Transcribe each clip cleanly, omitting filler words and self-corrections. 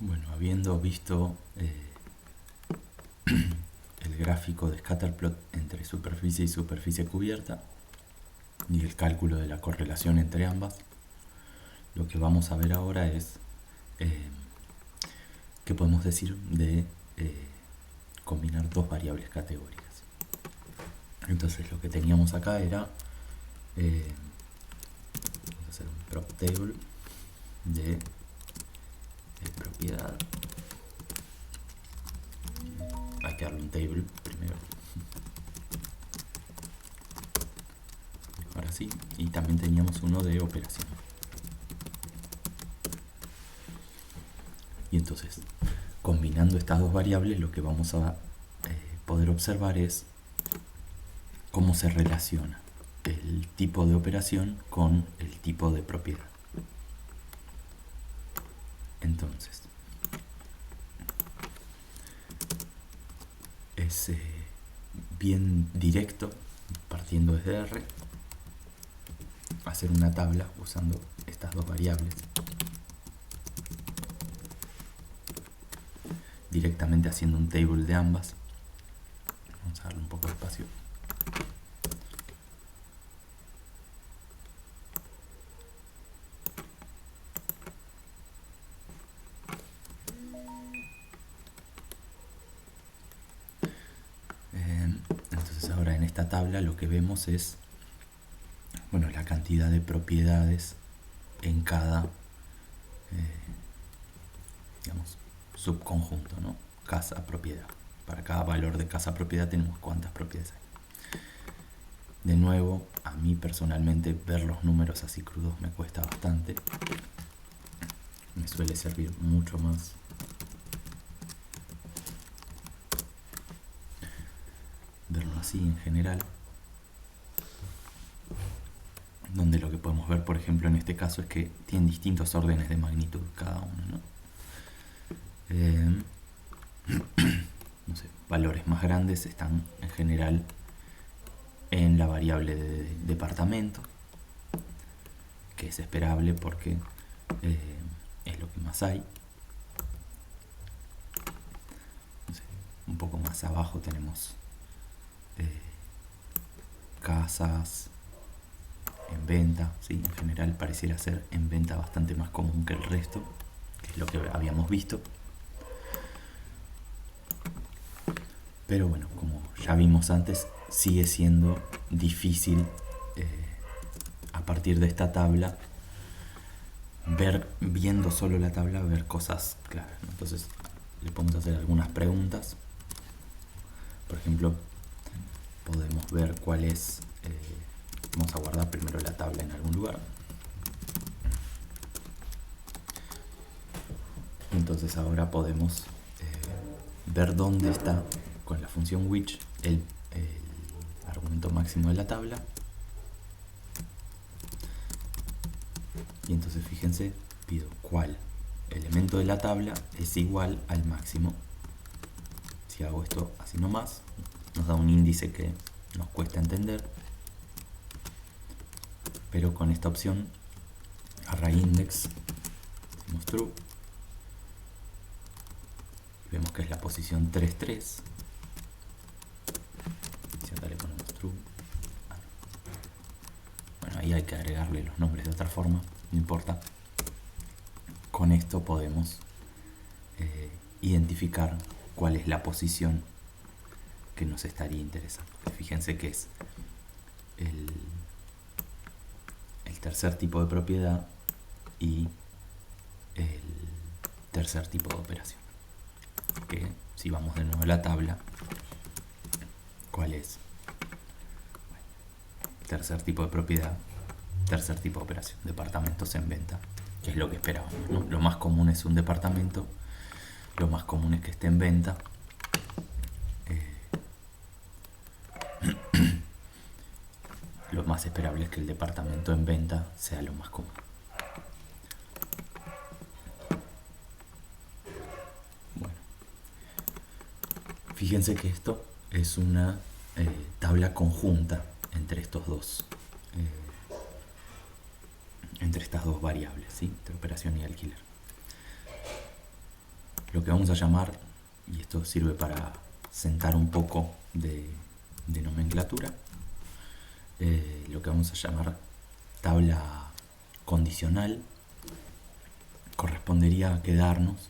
Bueno, habiendo visto el gráfico de scatterplot entre superficie y superficie cubierta y el cálculo de la correlación entre ambas, lo que vamos a ver ahora es qué podemos decir de combinar dos variables categóricas. Entonces lo que teníamos acá era vamos a hacer un prop table de propiedad. Hay que darle un table primero. Ahora sí. Y también teníamos uno de operación. Y entonces, combinando estas dos variables, lo que vamos a poder observar es cómo se relaciona el tipo de operación con el tipo de propiedad. Entonces, es bien directo, partiendo desde R, hacer una tabla usando estas dos variables, directamente haciendo un table de ambas. Vamos a darle un poco de espacio. Entonces ahora en esta tabla lo que vemos es la cantidad de propiedades en cada subconjunto, ¿no? Casa, propiedad. Para cada valor de casa, propiedad tenemos cuántas propiedades hay. De nuevo, a mí personalmente ver los números así crudos me cuesta bastante. Me suele servir mucho más verlo así en general, donde lo que podemos ver, por ejemplo, en este caso es que tienen distintos órdenes de magnitud cada uno, ¿no? No sé, valores más grandes están en general en la variable de departamento, que es esperable porque es lo que más hay. No sé, un poco más abajo tenemos casas en venta, ¿sí? En general pareciera ser en venta bastante más común que el resto, que es lo que habíamos visto. Pero bueno, como ya vimos antes, sigue siendo difícil a partir de esta tabla viendo solo la tabla, ver cosas claras, ¿no? Entonces le podemos hacer algunas preguntas. Por ejemplo, podemos ver cuál es, vamos a guardar primero la tabla en algún lugar. Entonces ahora podemos ver dónde está con la función which el argumento máximo de la tabla. Y entonces fíjense, pido cuál elemento de la tabla es igual al máximo. Si hago esto así nomás, nos da un índice que nos cuesta entender, pero con esta opción arrayIndex decimos true y vemos que es la posición 3,3. Si acá le ponemos true, bueno, ahí hay que agregarle los nombres de otra forma, no importa. Con esto podemos identificar cuál es la posición que nos estaría interesando. Fíjense que es el tercer tipo de propiedad y el tercer tipo de operación. Que si vamos de nuevo a la tabla, ¿cuál es? Bueno, tercer tipo de propiedad, tercer tipo de operación, departamentos en venta, que es lo que esperábamos, ¿no? Lo más común es un departamento, lo más común es que esté en venta. Lo más esperable es que el departamento en venta sea lo más común. Bueno, fíjense que esto es una tabla conjunta entre estos dos, entre estas dos variables, ¿sí? Entre operación y alquiler. lo que vamos a llamar, y esto sirve para sentar un poco de nomenclatura, lo que vamos a llamar tabla condicional correspondería a quedarnos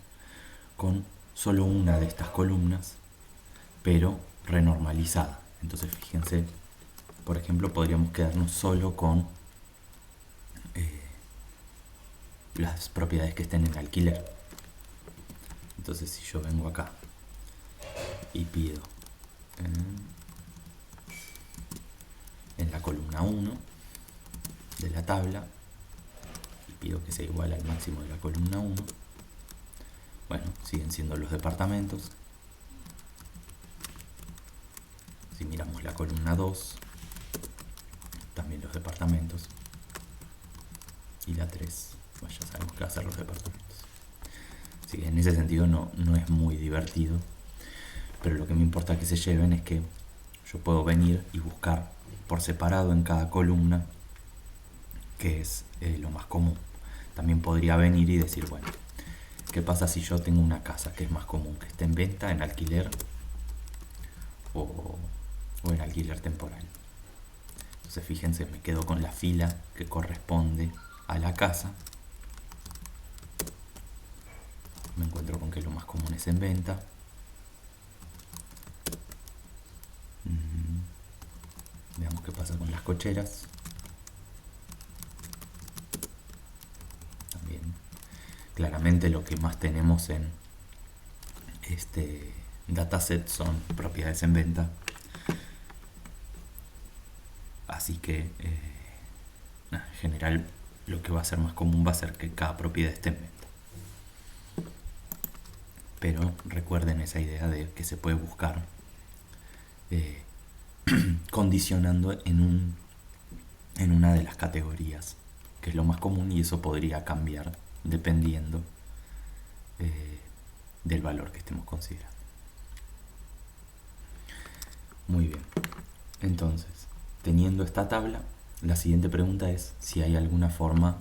con solo una de estas columnas, pero renormalizada. Entonces fíjense, por ejemplo, podríamos quedarnos solo con las propiedades que estén en alquiler. Entonces si yo vengo acá y pido en la columna 1 de la tabla y pido que sea igual al máximo de la columna 1, bueno, siguen siendo los departamentos. Si miramos la columna 2, también los departamentos. Y la 3, bueno, ya sabemos que va a ser los departamentos. Así que en ese sentido no es muy divertido, pero lo que me importa que se lleven es que yo puedo venir y buscar por separado en cada columna que es lo más común. También podría venir y decir, bueno, ¿qué pasa si yo tengo una casa que es más común, que esté en venta, en alquiler o en alquiler temporal? Entonces fíjense, me quedo con la fila que corresponde a la casa. Me encuentro con que lo más común es en venta. Veamos qué pasa con las cocheras. También, claramente lo que más tenemos en este dataset son propiedades en venta. Así que en general lo que va a ser más común va a ser que cada propiedad esté en venta. Pero recuerden esa idea de que se puede buscar condicionando en una de las categorías, que es lo más común, y eso podría cambiar dependiendo del valor que estemos considerando. Muy bien, entonces, teniendo esta tabla, la siguiente pregunta es si hay alguna forma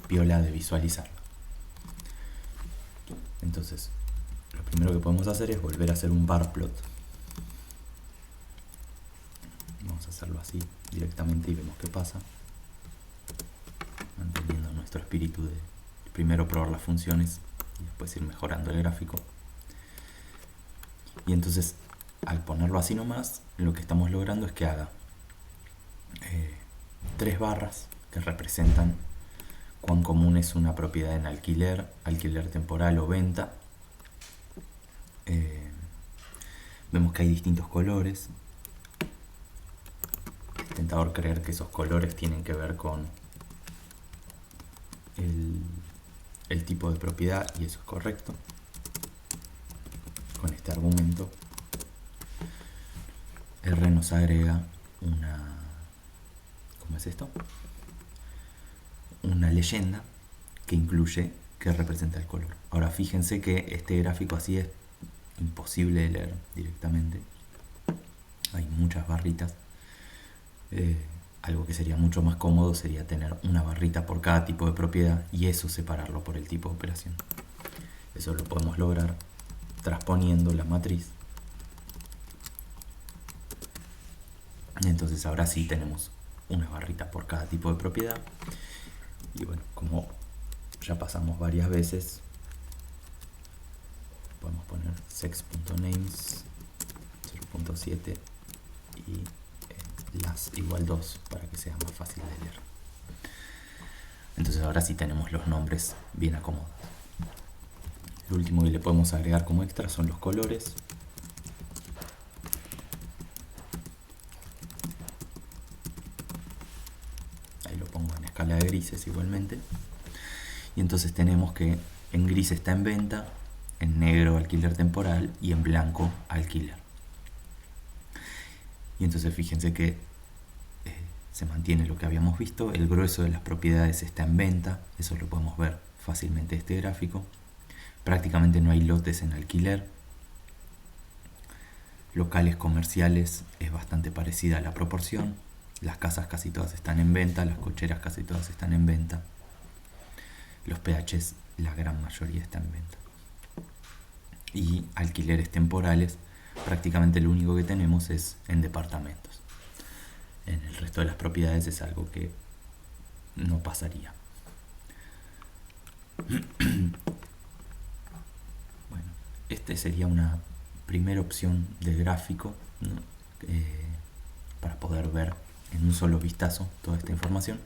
piola de visualizarla. Entonces, lo primero que podemos hacer es volver a hacer un bar plot. Vamos a hacerlo así directamente y vemos qué pasa, manteniendo nuestro espíritu de primero probar las funciones y después ir mejorando el gráfico. Y entonces, al ponerlo así nomás, lo que estamos logrando es que haga 3 barras que representan cuán común es una propiedad en alquiler, alquiler temporal o venta. Vemos que hay distintos colores. Es tentador creer que esos colores tienen que ver con el tipo de propiedad, y eso es correcto. Con este argumento, R nos agrega ¿cómo es esto? Una leyenda que incluye qué representa el color. Ahora fíjense que este gráfico así es imposible de leer directamente. Hay muchas barritas. Algo que sería mucho más cómodo sería tener una barrita por cada tipo de propiedad y eso separarlo por el tipo de operación. Eso lo podemos lograr transponiendo la matriz. Entonces ahora sí tenemos una barrita por cada tipo de propiedad. Y bueno, como ya pasamos varias veces, podemos poner sex.names 0.7 y las igual 2 para que sea más fácil de leer. Entonces ahora sí tenemos los nombres bien acomodados. Lo último que le podemos agregar como extra son los colores. Ahí lo pongo en escala de grises igualmente. Y entonces tenemos que en gris está en venta, en negro alquiler temporal y en blanco alquiler. Y entonces fíjense que se mantiene lo que habíamos visto, el grueso de las propiedades está en venta, eso lo podemos ver fácilmente en este gráfico. Prácticamente no hay lotes en alquiler. Locales comerciales es bastante parecida a la proporción. Las casas casi todas están en venta, las cocheras casi todas están en venta. Los PHs, la gran mayoría están en venta. y alquileres temporales, prácticamente lo único que tenemos es en departamentos. En el resto de las propiedades es algo que no pasaría. Bueno, este sería una primera opción de gráfico, ¿no? Para poder ver en un solo vistazo toda esta información.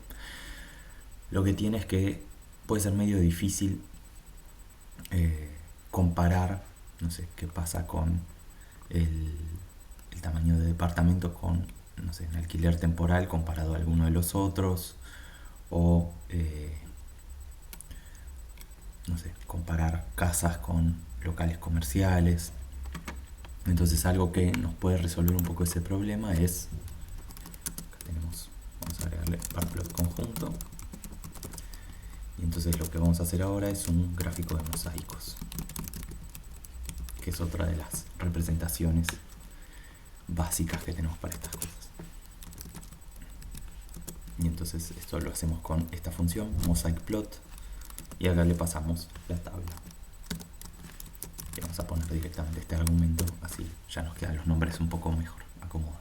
Lo que tiene es que puede ser medio difícil comparar, no sé, qué pasa con el tamaño de departamento con, no sé, en alquiler temporal comparado a alguno de los otros, o no sé, comparar casas con locales comerciales. Entonces algo que nos puede resolver un poco ese problema es, acá tenemos, vamos a agregarle parplot conjunto, y entonces lo que vamos a hacer ahora es un gráfico de mosaicos, que es otra de las representaciones básicas que tenemos para estas cosas. Y entonces esto lo hacemos con esta función mosaicplot, y acá le pasamos la tabla. Y vamos a poner directamente este argumento, así ya nos quedan los nombres un poco mejor acomodados.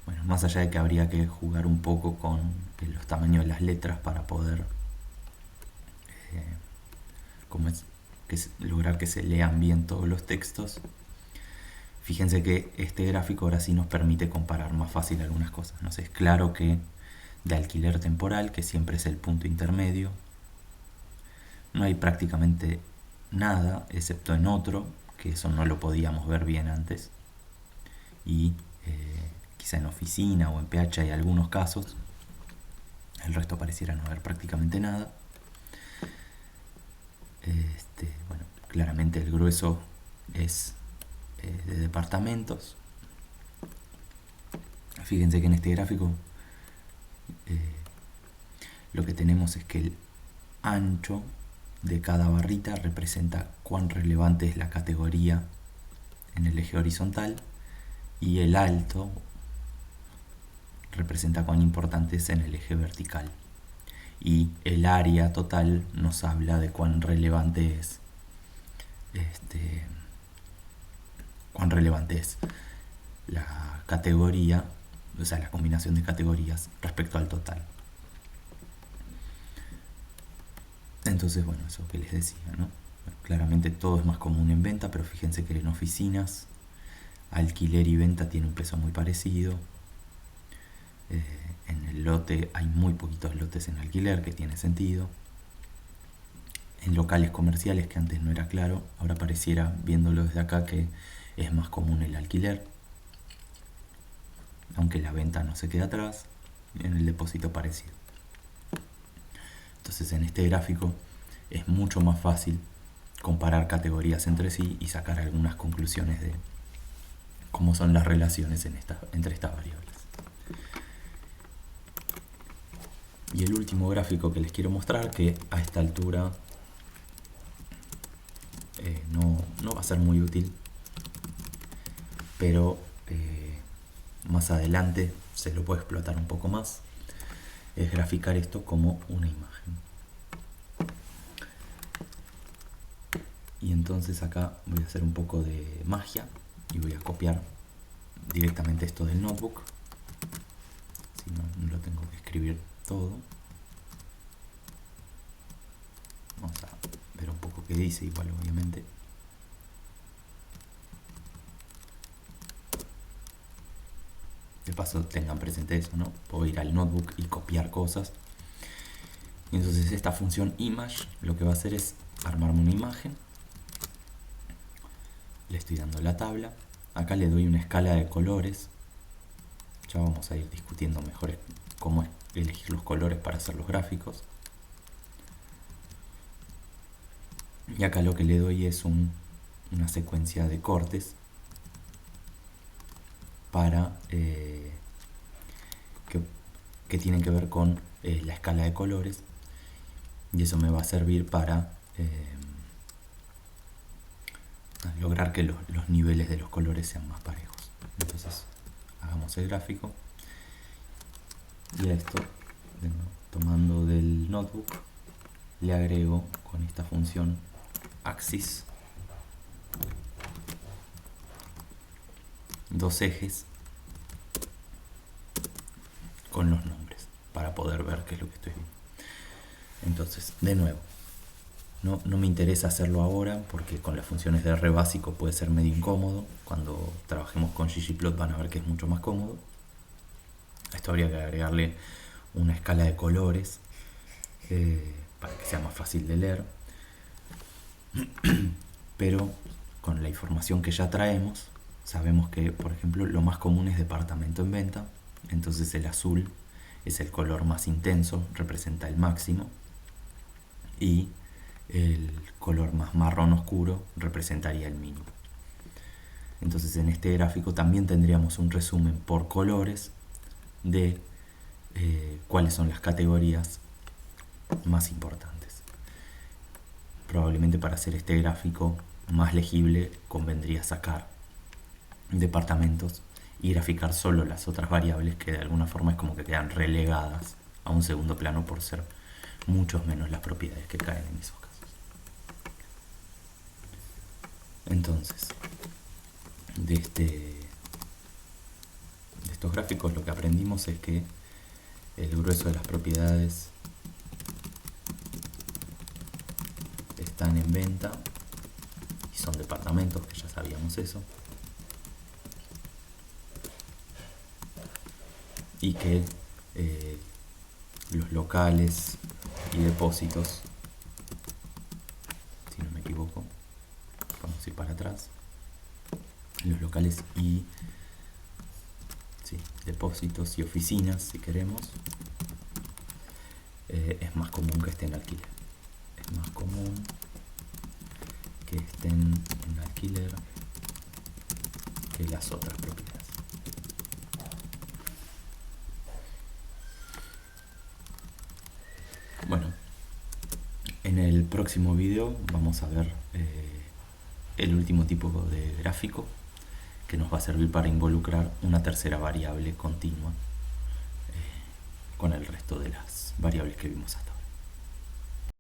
Bueno, más allá de que habría que jugar un poco con los tamaños de las letras para poder lograr que se lean bien todos los textos, fíjense que este gráfico ahora sí nos permite comparar más fácil algunas cosas, ¿no? Es claro que de alquiler temporal, que siempre es el punto intermedio, no hay prácticamente nada, excepto en otro, que eso no lo podíamos ver bien antes, y quizá en oficina o en PH hay algunos casos, el resto pareciera no haber prácticamente nada. Bueno, claramente el grueso es de departamentos. Fíjense que en este gráfico lo que tenemos es que el ancho de cada barrita representa cuán relevante es la categoría en el eje horizontal, y el alto representa cuán importante es en el eje vertical, y el área total nos habla de cuán relevante es la categoría, o sea, la combinación de categorías respecto al total. Entonces, bueno, eso que les decía, ¿no? Bueno, claramente todo es más común en venta, pero fíjense que en oficinas, alquiler y venta tiene un peso muy parecido. En el lote hay muy poquitos lotes en alquiler, que tiene sentido. En locales comerciales, que antes no era claro, ahora pareciera, viéndolo desde acá, que es más común el alquiler, aunque la venta no se queda atrás, en el depósito parecido. Entonces en este gráfico es mucho más fácil comparar categorías entre sí y sacar algunas conclusiones de cómo son las relaciones entre estas variables. Y el último gráfico que les quiero mostrar, que a esta altura no va a ser muy útil, pero más adelante se lo puede explotar un poco más, es graficar esto como una imagen. Y entonces acá voy a hacer un poco de magia y voy a copiar directamente esto del notebook, si no lo tengo que escribir todo. Vamos a ver un poco qué dice, igual obviamente. De paso tengan presente eso, ¿no? Puedo ir al notebook y copiar cosas. Y entonces esta función image lo que va a hacer es armarme una imagen. Le estoy dando la tabla. Acá le doy una escala de colores. Ya vamos a ir discutiendo mejor cómo elegir los colores para hacer los gráficos. Y acá lo que le doy es una secuencia de cortes para que tienen que ver con la escala de colores, y eso me va a servir para lograr que los niveles de los colores sean más parejos. Entonces hagamos el gráfico, y a esto, tomando del notebook, le agrego con esta función axis dos ejes con los nombres para poder ver qué es lo que estoy viendo. Entonces, de nuevo, no me interesa hacerlo ahora porque con las funciones de R básico puede ser medio incómodo. Cuando trabajemos con ggplot van a ver que es mucho más cómodo. Esto habría que agregarle una escala de colores para que sea más fácil de leer. Pero con la información que ya traemos, sabemos que, por ejemplo, lo más común es departamento en venta. Entonces el azul es el color más intenso, representa el máximo. Y el color más marrón oscuro representaría el mínimo. Entonces en este gráfico también tendríamos un resumen por colores de cuáles son las categorías más importantes. Probablemente para hacer este gráfico más legible convendría sacar departamentos y graficar solo las otras variables que de alguna forma es como que quedan relegadas a un segundo plano por ser muchos menos las propiedades que caen en esos casos. Entonces, de estos gráficos lo que aprendimos es que el grueso de las propiedades están en venta y son departamentos, que ya sabíamos eso, y que los locales y depósitos, si no me equivoco, vamos a ir para atrás, los locales y depósitos y oficinas, si queremos, es más común que estén en alquiler. Es más común que estén en alquiler que las otras propiedades. Bueno, en el próximo video vamos a ver el último tipo de gráfico que nos va a servir para involucrar una tercera variable continua con el resto de las variables que vimos hasta ahora.